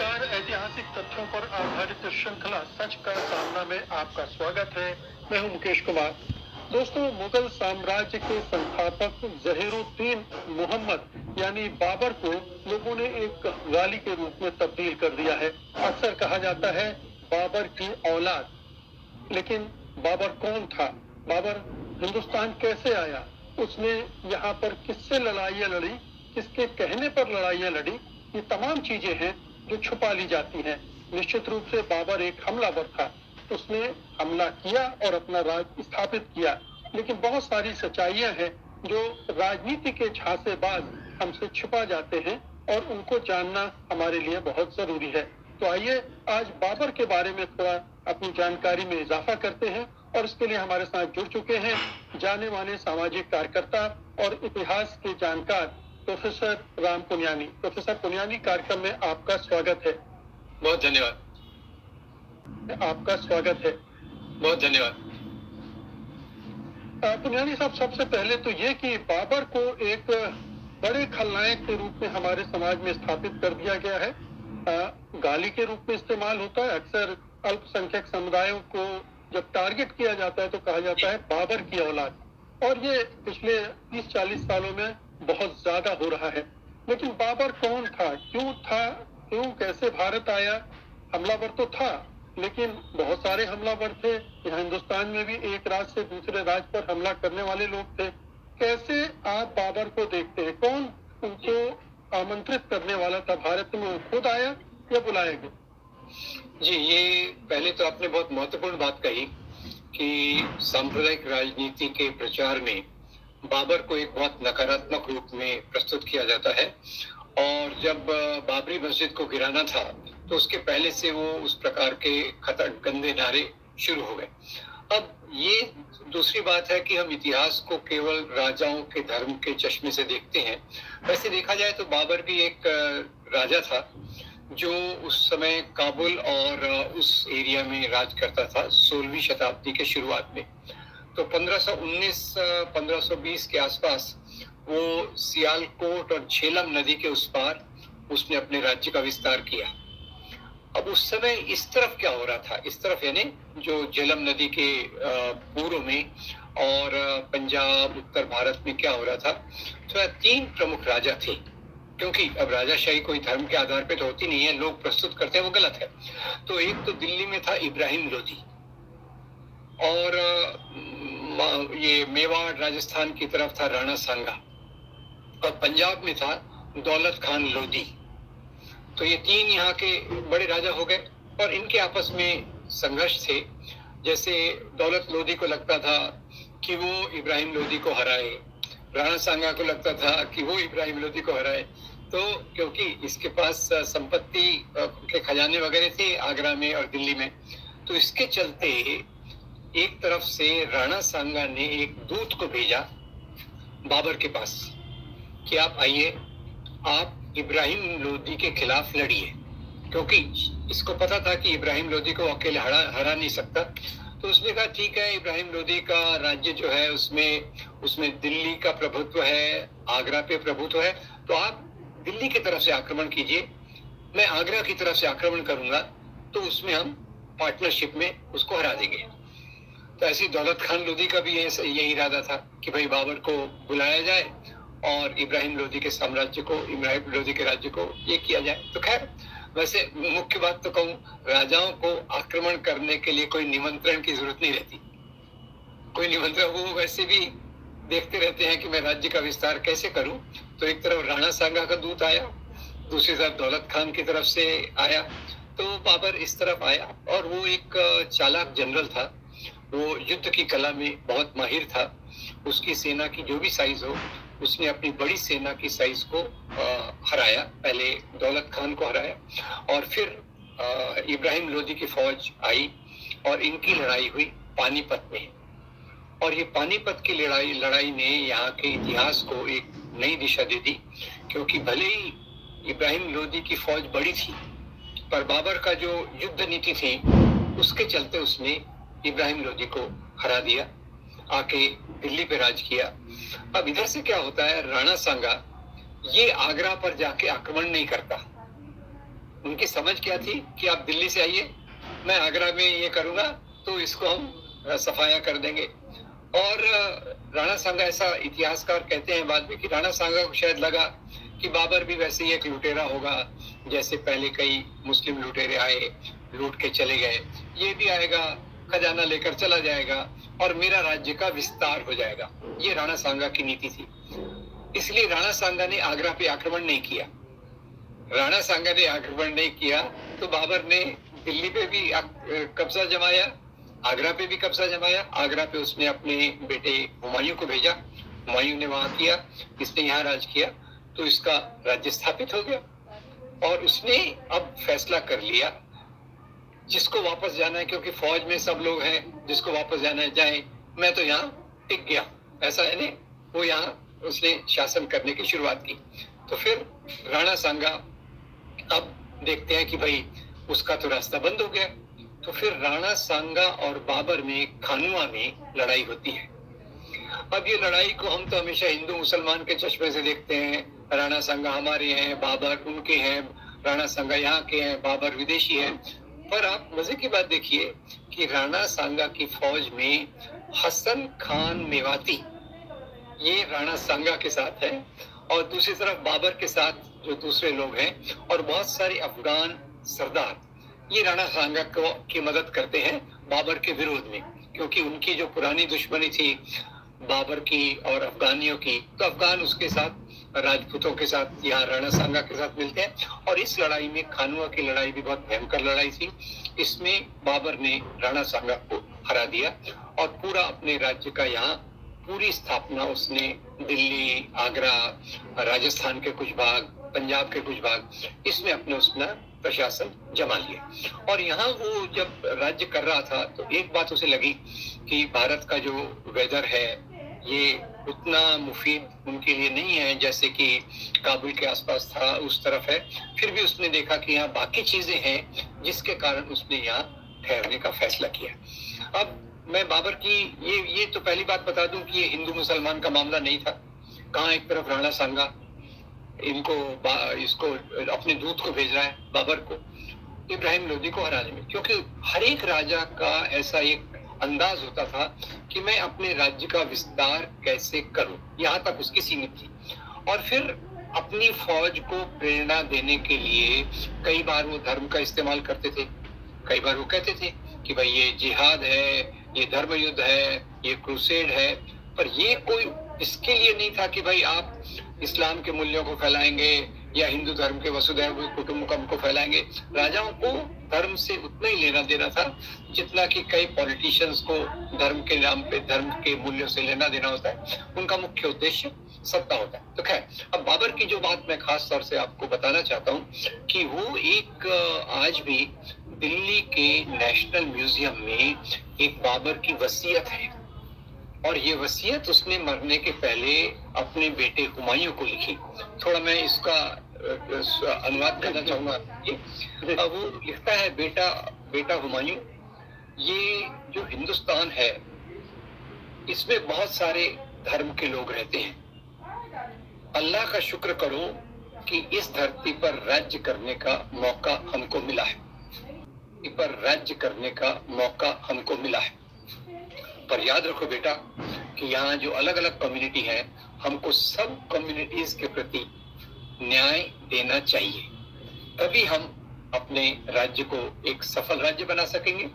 नमस्कार। ऐतिहासिक तथ्यों पर आधारित श्रृंखला सच का सामना में आपका स्वागत है। मैं हूं मुकेश कुमार। दोस्तों, मुगल साम्राज्य के संस्थापक जहीरुद्दीन मोहम्मद यानी बाबर को लोगों ने एक गाली के रूप में तब्दील कर दिया है। अक्सर कहा जाता है बाबर की औलाद, लेकिन बाबर कौन था? बाबर हिंदुस्तान कैसे आया? उसने यहाँ पर किससे लड़ाइयाँ लड़ी, किसके कहने पर लड़ाइयाँ लड़ी? ये तमाम चीजें हैं जो छुपा ली जाती हैं। निश्चित रूप से बाबर एक हमलावर था। उसने हमला किया और अपना राज स्थापित किया, लेकिन बहुत सारी सच्चाइयां हैं जो राजनीति के झांसेबाज हमसे छुपा जाते हैं और उनको जानना हमारे लिए बहुत जरूरी है। तो आइए आज बाबर के बारे में थोड़ा अपनी जानकारी में इजाफा करते हैं, और इसके लिए हमारे साथ जुड़ चुके हैं जाने माने सामाजिक कार्यकर्ता और इतिहास के जानकार प्रोफेसर राम पुनियानी। प्रोफेसर पुनियानी, कार्यक्रम में आपका स्वागत है। बहुत धन्यवाद। आपका स्वागत है। बहुत धन्यवाद। पुनियानी साहब, सबसे पहले तो ये कि बाबर को एक बड़े खलनायक के रूप में हमारे समाज में स्थापित कर दिया गया है। गाली के रूप में इस्तेमाल होता है। अक्सर अल्पसंख्यक समुदायों को जब टारगेट किया जाता है तो कहा जाता है बाबर की औलाद, और ये पिछले 30-40 सालों में बहुत ज्यादा हो रहा है। लेकिन बाबर कौन था, क्यों था, क्यों कैसे भारत आया? हमलावर तो था, लेकिन बहुत सारे हमलावर थे। यहाँ हिंदुस्तान में भी एक राज्य से दूसरे राज्य पर हमला करने वाले लोग थे। कैसे आप बाबर को देखते हैं? कौन उनको आमंत्रित करने वाला था भारत में? वो खुद आया या बुलाया गया? जी, ये पहले तो आपने बहुत महत्वपूर्ण बात कही कि सांप्रदायिक राजनीति के प्रचार में बाबर को एक बहुत नकारात्मक रूप में प्रस्तुत किया जाता है, और जब बाबरी मस्जिद को गिराना था तो उसके पहले से वो उस प्रकार के गंदे नारे शुरू हो गए। अब ये दूसरी बात है कि हम इतिहास को केवल राजाओं के धर्म के चश्मे से देखते हैं। वैसे देखा जाए तो बाबर भी एक राजा था जो उस समय काबुल और उस एरिया में राज करता था 16वीं शताब्दी के शुरुआत में। तो 1519-1520 के आसपास वो सियालकोट और झेलम नदी के उस पार उसने अपने राज्य का विस्तार किया। अब उस समय इस तरफ क्या हो रहा था, इस तरफ यानी जो झेलम नदी के पूर्व में और पंजाब उत्तर भारत में क्या हो रहा था, तो 3 प्रमुख राजा थे। क्योंकि अब राजाशाही कोई धर्म के आधार पे तो होती नहीं है, लोग प्रस्तुत करते हैं वो गलत है। तो एक तो दिल्ली में था इब्राहिम लोदी, और ये मेवाड़ राजस्थान की तरफ था राणा सांगा, और पंजाब में था दौलत खान लोधी। तो ये 3 यहाँ के बड़े राजा हो गए, और इनके आपस में संघर्ष थे। जैसे दौलत लोधी को लगता था कि वो इब्राहिम लोधी को हराए, राणा सांगा को लगता था कि वो इब्राहिम लोधी को हराए। तो क्योंकि इसके पास संपत्ति के खजाने वगैरह थे आगरा में और दिल्ली में, तो इसके चलते एक तरफ से राणा सांगा ने एक दूत को भेजा बाबर के पास कि आप आइए, आप इब्राहिम लोधी के खिलाफ लड़िए, क्योंकि इसको पता था कि इब्राहिम लोधी को अकेले हरा नहीं सकता। तो उसने कहा ठीक है, इब्राहिम लोधी का राज्य जो है उसमें दिल्ली का प्रभुत्व है, आगरा पे प्रभुत्व है, तो आप दिल्ली की तरफ से आक्रमण कीजिए, मैं आगरा की तरफ से आक्रमण करूंगा, तो उसमें हम पार्टनरशिप में उसको हरा देंगे। तो ऐसी दौलत खान लोधी का भी यही इरादा था कि भाई बाबर को बुलाया जाए और इब्राहिम लोधी के साम्राज्य को, इब्राहिम लोधी के राज्य को ये किया जाए। तो खैर, वैसे मुख्य बात तो कहूँ, राजाओं को आक्रमण करने के लिए कोई निमंत्रण की जरूरत नहीं रहती। कोई निमंत्रण, वो वैसे भी देखते रहते हैं कि मैं राज्य का विस्तार कैसे करूं। तो एक तरफ राणा सांगा का दूत आया, दूसरी तरफ दौलत खान की तरफ से आया, तो बाबर इस तरफ आया, और वो एक चालाक जनरल था। वो युद्ध की कला में बहुत माहिर था। उसकी सेना की जो भी साइज हो, उसने अपनी बड़ी सेना की साइज को हराया। पहले दौलत खान को हराया, और फिर इब्राहिम लोधी की फौज आई और इनकी लड़ाई हुई पानीपत में। और ये पानीपत की लड़ाई ने यहाँ के इतिहास को एक नई दिशा दे दी, क्योंकि भले ही इब्राहिम लोधी की फौज बड़ी थी, पर बाबर का जो युद्ध नीति थी उसके चलते उसने इब्राहिम लोधी को हरा दिया, आके दिल्ली पे राज किया। अब इधर से क्या होता है, राणा सांगा ये आगरा पर जाके आक्रमण नहीं करता, उनकी समझ क्या थी कि आप दिल्ली से आइए, मैं आगरा में ये करूंगा तो इसको हम सफाया कर देंगे। और राणा सांगा, ऐसा इतिहासकार कहते हैं बाद में, कि राणा सांगा को शायद लगा कि बाबर भी वैसे ही एक लुटेरा होगा, जैसे पहले कई मुस्लिम लुटेरे आए, लूट के चले गए, ये भी आएगा, खजाना लेकर चला जाएगा और मेरा राज्य का विस्तार हो जाएगा। ये राणा सांगा की नीति थी। इसलिए राणा सांगा ने आगरा पे आक्रमण नहीं किया। राणा सांगा ने आक्रमण नहीं किया तो बाबर ने दिल्ली पे भी कब्जा जमाया, आगरा पे भी कब्जा जमाया। आगरा पे उसने अपने बेटे हुमायूं को भेजा, हुमायूं ने वहां किया, इसने यहाँ राज किया, तो इसका राज्य स्थापित हो गया। और उसने अब फैसला कर लिया, जिसको वापस जाना है, क्योंकि फौज में सब लोग हैं, जिसको वापस जाना है जाए, मैं तो यहाँ टिक गया, ऐसा है नहीं। वो यहाँ उसने शासन करने की शुरुआत की। तो फिर राणा सांगा, अब देखते हैं कि भाई उसका तो रास्ता बंद हो गया। तो फिर राणा सांगा और बाबर में खानुआ में लड़ाई होती है। अब ये लड़ाई को हम तो हमेशा हिंदू मुसलमान के चश्मे से देखते हैं, राणा सांगा हमारे हैं, बाबर उनके हैं, राणा सांगा यहाँ के हैं, बाबर विदेशी हैं। पर आप मजे की बात देखिए कि राणा सांगा की फौज में हसन खान मेवाती, ये राणा सांगा के साथ है, और दूसरी तरफ बाबर के साथ जो दूसरे लोग हैं, और बहुत सारे अफगान सरदार, ये राणा सांगा को की मदद करते हैं बाबर के विरोध में, क्योंकि उनकी जो पुरानी दुश्मनी थी बाबर की और अफगानियों की, तो अफगान उसके साथ, राजपूतों के साथ यहाँ राणा सांगा के साथ मिलते हैं। और इस लड़ाई में, खानुआ की लड़ाई भी बहुत भयंकर लड़ाई थी, इसमें बाबर ने राणा सांगा को हरा दिया और पूरा अपने राज्य का यहाँ पूरी स्थापना उसने दिल्ली, आगरा, राजस्थान के कुछ भाग, पंजाब के कुछ भाग, इसमें अपने उसने प्रशासन जमा लिया। और यहाँ वो जब राज्य कर रहा था तो एक बात उसे लगी कि भारत का जो वेदर है ये उतना मुफीद उनके लिए नहीं है जैसे कि काबुल के आसपास था, उस तरफ है। फिर भी उसने देखा कि यहाँ बाकी चीजें हैं जिसके कारण उसने यहाँ ठहरने का फैसला किया। अब मैं बाबर की ये तो पहली बात बता दूं कि ये हिंदू मुसलमान का मामला नहीं था। कहाँ एक तरफ राणा सांगा इसको अपने दूत को भेज रहा है बाबर को, इब्राहिम लोदी को हराने में, क्योंकि हर एक राजा का ऐसा एक अंदाज होता था कि मैं अपने राज्य का विस्तार कैसे करूं, यहाँ तक उसकी सीमित थी। और फिर अपनी फौज को प्रेरणा देने के लिए कई बार वो धर्म का इस्तेमाल करते थे। कई बार वो कहते थे कि भाई ये जिहाद है, ये धर्म युद्ध है, ये क्रूसेड है, पर ये कोई इसके लिए नहीं था कि भाई आप इस्लाम के मूल्यों को फैलाएंगे या हिंदू धर्म के वसुधैव कुटुंबकम को फैलाएंगे। राजाओं को धर्म से उतना ही लेना देना था जितना कि कई पॉलिटिशियंस को धर्म के नाम पे, धर्म के मूल्यों से लेना देना होता है। उनका मुख्य उद्देश्य सत्ता होता है। तो खैर, अब बाबर की जो बात मैं खास तौर से आपको बताना चाहता हूँ कि वो एक आज भी दिल्ली के नेशनल म्यूजियम में एक बाबर की वसीयत है, और ये वसीयत उसने मरने के पहले अपने बेटे हुमायूं को लिखी। थोड़ा मैं इसका अनुवाद करना चाहूंगा। वो लिखता है, बेटा हुमायूं, ये जो हिंदुस्तान है इसमें बहुत सारे धर्म के लोग रहते हैं। अल्लाह का शुक्र करो कि इस धरती पर राज्य करने का मौका हमको मिला है, हमको मिला है। पर याद रखो बेटा कि यहाँ जो अलग अलग कम्युनिटी है, हमको सब कम्युनिटीज के प्रति न्याय देना चाहिए, तभी हम अपने राज्य को एक सफल राज्य बना सकेंगे।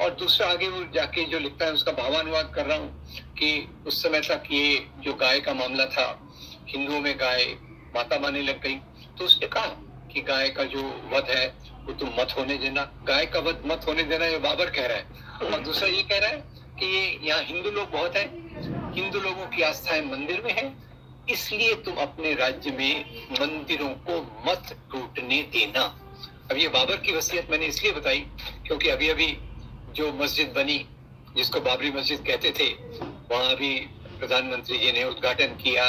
और दूसरा, आगे वो जाके जो लिखता है उसका भावानुवाद कर रहा हूँ कि उस समय तक ये जो गाय का मामला था, हिंदुओं में गाय माता माने लग गई, तो उसने कहा कि गाय का जो वध है वो तुम मत होने देना, गाय का वध मत होने देना, ये बाबर कह रहा है। और दूसरा ये कह रहा है कि ये यहाँ हिंदू लोग बहुत हैं, हिंदू लोगों की आस्थाएं मंदिर में है, इसलिए तुम अपने राज्य में मंदिरों को मत टूटने देना। अब ये बाबर की वसीयत मैंने इसलिए बताई क्योंकि अभी अभी जो मस्जिद बनी, जिसको बाबरी मस्जिद कहते थे, वहां अभी प्रधानमंत्री जी ने उद्घाटन किया,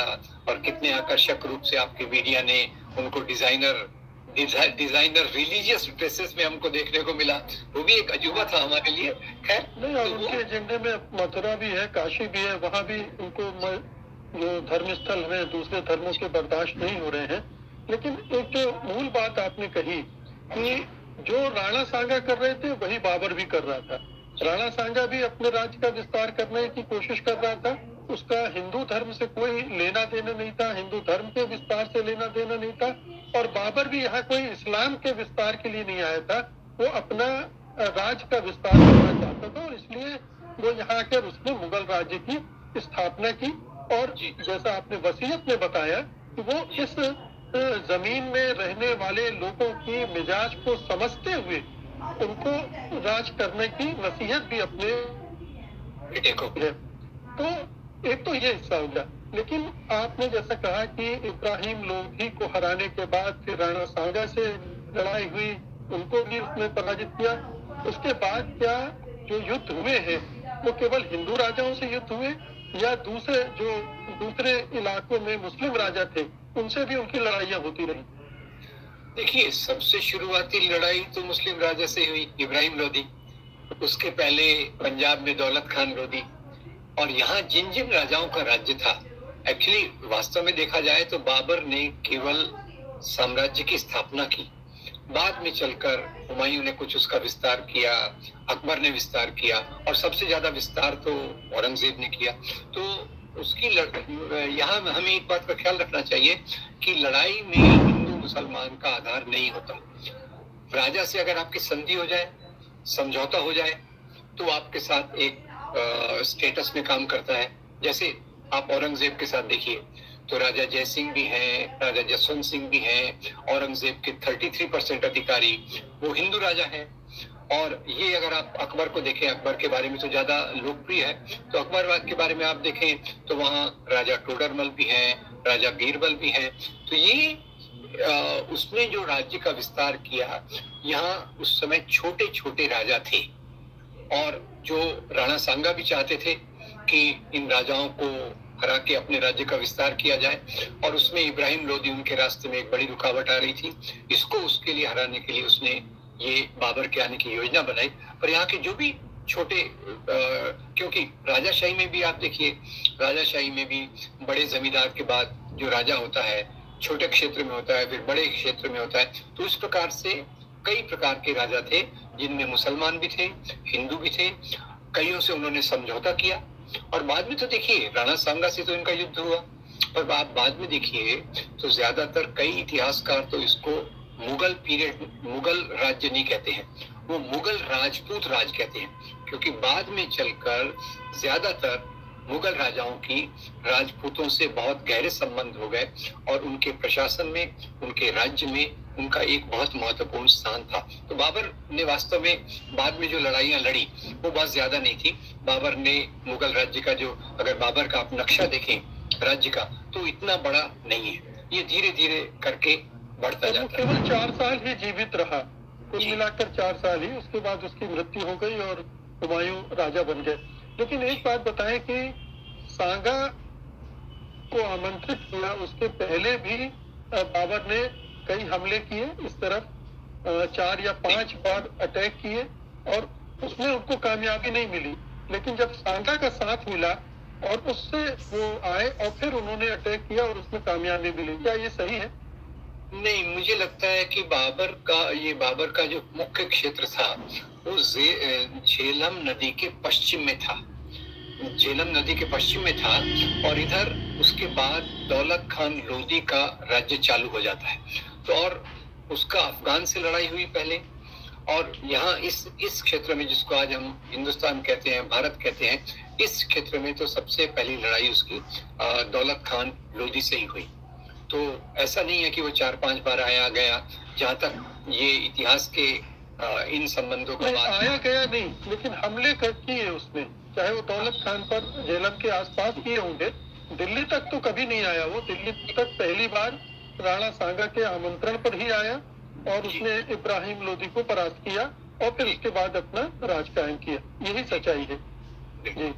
और कितने आकर्षक रूप से आपके मीडिया ने उनको डिजाइनर रिलीजियस ड्रेसेस में हमको देखने को मिला। वो भी एक अजूबा था हमारे लिए। खैर नहीं, और उनके एजेंडे में मथुरा भी है, काशी भी है, वहाँ भी उनको जो धर्म स्थल है दूसरे धर्मों के बर्दाश्त नहीं हो रहे हैं। लेकिन एक जो मूल बात आपने कही कि जो राणा सांगा कर रहे थे वही बाबर भी कर रहा था। राणा सांगा भी अपने राज्य का विस्तार करने की कोशिश कर रहा था। उसका हिंदू धर्म से कोई लेना देना नहीं था, हिंदू धर्म के विस्तार से लेना देना नहीं था। और बाबर भी यहाँ कोई इस्लाम के विस्तार के लिए नहीं आया था, वो अपना राज्य का विस्तार करना चाहता था और इसलिए वो यहाँ आकर उसने मुगल राज्य की स्थापना की। और जैसा आपने वसीयत में बताया कि वो इस जमीन में रहने वाले लोगों की मिजाज को समझते हुए उनको राज करने की नसीहत भी अपने बेटे को। तो एक तो ये हिस्सा हो गया। लेकिन आपने जैसा कहा कि इब्राहिम लोधी को हराने के बाद फिर राणा सांगा से लड़ाई हुई, उनको भी उसने पराजित किया। उसके बाद क्या जो युद्ध हुए हैं वो केवल हिंदू राजाओं से युद्ध हुए या दूसरे इलाकों में मुस्लिम राजा थे उनसे भी उनकी लड़ाइयां होती रही? देखिए, सबसे शुरुआती लड़ाई तो मुस्लिम राजा से हुई, इब्राहिम लोधी। उसके पहले पंजाब में दौलत खान लोधी। और यहाँ जिन जिन राजाओं का राज्य था, एक्चुअली वास्तव में देखा जाए तो बाबर ने केवल साम्राज्य की स्थापना की। बाद में चलकर हुमायूं ने कुछ उसका विस्तार किया, अकबर ने विस्तार किया और सबसे ज्यादा विस्तार तो औरंगजेब ने किया। तो उसकी यहाँ हमें एक बात का ख्याल रखना चाहिए कि लड़ाई में हिंदू मुसलमान का आधार नहीं होता। राजा से अगर आपकी संधि हो जाए, समझौता हो जाए, तो आपके साथ एक स्टेटस में काम करता है। जैसे आप औरंगजेब के साथ देखिए तो राजा जय सिंह भी हैं, राजा जसवंत सिंह भी हैं, औरंगजेब के 33% अधिकारी वो हिंदू राजा हैं। और ये अगर आप अकबर को देखें, अकबर के बारे में तो ज्यादा लोकप्रिय है, तो अकबर के बारे में आप देखें तो वहाँ राजा टोडरमल भी हैं, राजा बीरबल भी हैं। तो ये उसने जो राज्य का विस्तार किया, यहाँ उस समय छोटे छोटे राजा थे। और जो राणा सांगा भी चाहते थे कि इन राजाओं को हरा के अपने राज्य का विस्तार किया जाए, और उसमें इब्राहिम लोधी उनके रास्ते में एक बड़ी रुकावट आ रही थी। इसको उसके लिए हराने के लिए उसने ये बाबर के आने की योजना बनाई। पर यहाँ के जो भी छोटे क्योंकि राजाशाही में भी आप देखिए, राजाशाही में भी बड़े जमींदार के बाद जो राजा होता है छोटे क्षेत्र में होता है, फिर बड़े क्षेत्र में होता है। तो इस प्रकार से कई प्रकार के राजा थे, जिनमें मुसलमान भी थे, हिंदू भी थे। कईयों से उन्होंने समझौता किया। और बाद में तो देखिए राणा सांगा से तो इनका युद्ध हुआ। और आप बाद में देखिए तो ज्यादातर कई इतिहासकार तो इसको मुगल पीरियड, मुगल राज्य नहीं कहते हैं, वो मुगल राजपूत राज कहते हैं। क्योंकि बाद में चलकर ज्यादातर मुगल राजाओं की राजपूतों से बहुत गहरे संबंध हो गए और उनके प्रशासन में, उनके राज्य में उनका एक बहुत महत्वपूर्ण स्थान था। तो बाबर ने वास्तव में बाद में जो लड़ाइयां लड़ी वो बहुत ज्यादा नहीं थी। बाबर ने मुगल राज्य का जो, अगर बाबर का आप नक्शा देखें राज्य का, तो इतना बड़ा नहीं है। ये धीरे धीरे करके बढ़ता जाता है। केवल 4 साल ही जीवित रहा, कुल मिलाकर 4 साल ही। उसके बाद उसकी मृत्यु हो गई और हुमायूं राजा बन गए। लेकिन एक बात बताएं कि सांगा को आमंत्रित किया, उसके पहले भी बाबर ने कई हमले किए इस तरफ, 4 या 5 बार अटैक किए और उसमें उनको कामयाबी नहीं मिली। लेकिन जब सांगा का साथ मिला और उससे वो आए और फिर उन्होंने अटैक किया और उसमें कामयाबी मिली, क्या ये सही है? नहीं, मुझे लगता है कि बाबर का जो मुख्य क्षेत्र था वो झेलम नदी के पश्चिम में था। झेलम नदी के पश्चिम में था और इधर उसके बाद दौलत खान लोधी का राज्य चालू हो जाता है। तो और उसका अफगान से लड़ाई हुई पहले, और यहाँ इस क्षेत्र में जिसको आज हम हिंदुस्तान कहते हैं, भारत कहते हैं, इस क्षेत्र में तो सबसे पहली लड़ाई उसकी दौलत खान लोधी से ही हुई। तो ऐसा नहीं है कि वो 4-5 बार आया गया। जहाँ तक ये इतिहास के इन संबंधों का बात आया गया नहीं, लेकिन हमले किए उसने, चाहे वो दौलत खान पर झेलम के आसपास किए होंगे। दिल्ली तक तो कभी नहीं आया वो। दिल्ली तक पहली बार राणा सांगा के आमंत्रण पर ही आया और उसने इब्राहिम लोधी को परास्त किया और फिर उसके बाद अपना राज कायम किया। यही सच्चाई है जी।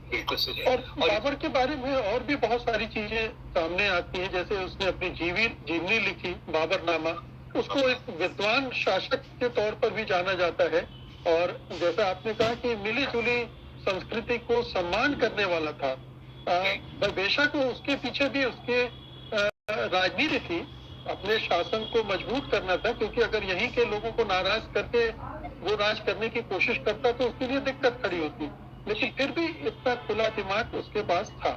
बिल्कुल सही। और बाबर के बारे में और भी बहुत सारी चीजें सामने आती हैं। जैसे उसने अपनी जीवनी लिखी, बाबरनामा। उसको एक विद्वान शासक के तौर पर भी जाना जाता है। और जैसा आपने कहा कि मिली जुली संस्कृति को सम्मान करने वाला था। बेशक उसके पीछे भी उसके राजनीति थी, अपने शासन को मजबूत करना था, क्योंकि अगर यहीं के लोगों को नाराज करके वो राज करने की कोशिश करता तो उसके लिए दिक्कत खड़ी होती, लेकिन फिर भी इतना खुला दिमाग उसके पास था।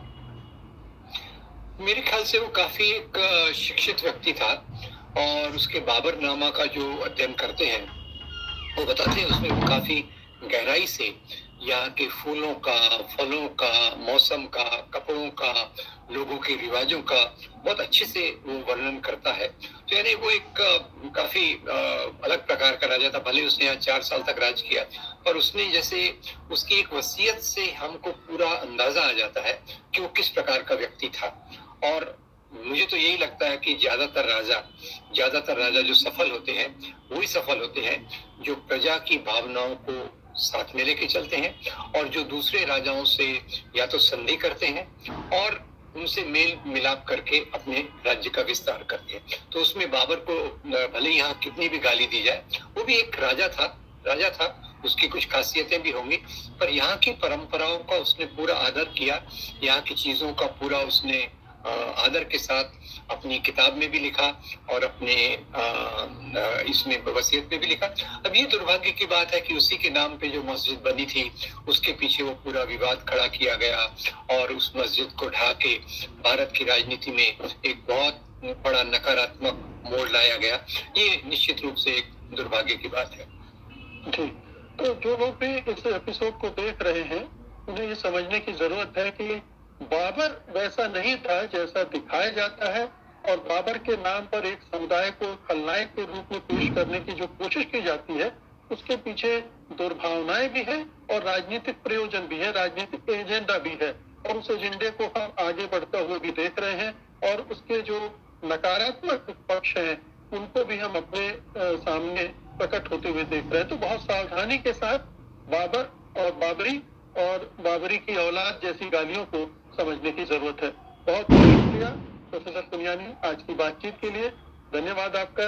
मेरे ख्याल से वो काफी एक शिक्षित व्यक्ति था, और उसके बाबर नामा का जो अध्ययन करते हैं वो बताते हैं उसमें वो काफी गहराई से यहाँ के फूलों का, फलों का, मौसम का, कपड़ों का, लोगों के रिवाजों का बहुत अच्छे से वो वर्णन करता है। तो यानी वो एक काफी अलग प्रकार का राजा था। भले उसने यहाँ 4 साल तक राज किया, पर उसने जैसे उसकी एक वसीयत से हमको पूरा अंदाजा आ जाता है कि वो किस प्रकार का व्यक्ति था। और मुझे तो यही लगता है कि ज्यादातर राजा जो सफल होते हैं वही सफल होते हैं जो प्रजा की भावनाओं को साथ में लेके चलते हैं, और जो दूसरे राजाओं से या तो संधि करते हैं और उनसे मेल मिलाप करके अपने राज्य का विस्तार करते हैं। तो उसमें बाबर को भले यहाँ कितनी भी गाली दी जाए, वो भी एक राजा था, उसकी कुछ खासियतें भी होंगी, पर यहाँ की परंपराओं का उसने पूरा आदर किया, यहाँ की चीजों का पूरा उसने आदर के साथ अपनी किताब में भी लिखा और अपने इसमें वसीयत में भी लिखा। अब ये दुर्भाग्य की बात है कि उसी के नाम पे जो मस्जिद बनी थी उसके पीछे वो पूरा विवाद खड़ा किया गया, और उस मस्जिद को ढा के भारत की राजनीति में एक बहुत बड़ा नकारात्मक मोड़ लाया गया। ये निश्चित रूप से एक दुर्भाग्य की बात है। जी, तो जो लोग भी इस एपिसोड को देख रहे हैं उन्हें ये समझने की जरूरत है कि बाबर वैसा नहीं था जैसा दिखाया जाता है, और बाबर के नाम पर एक समुदाय को खलनायक के रूप में पेश करने की जो कोशिश की जाती है उसके पीछे दुर्भावनाएं भी है और राजनीतिक प्रयोजन भी है, राजनीतिक एजेंडा भी है, और उस एजेंडे को हम आगे बढ़ता हुए भी देख रहे हैं, और उसके जो नकारात्मक पक्ष हैं उनको भी हम अपने सामने प्रकट होते हुए देख रहे हैं। तो बहुत सावधानी के साथ बाबर और बाबरी की औलाद जैसी गालियों को समझने की जरूरत है। बहुत बहुत शुक्रिया प्रोफेसर पुनियानी आज की बातचीत के लिए। धन्यवाद आपका।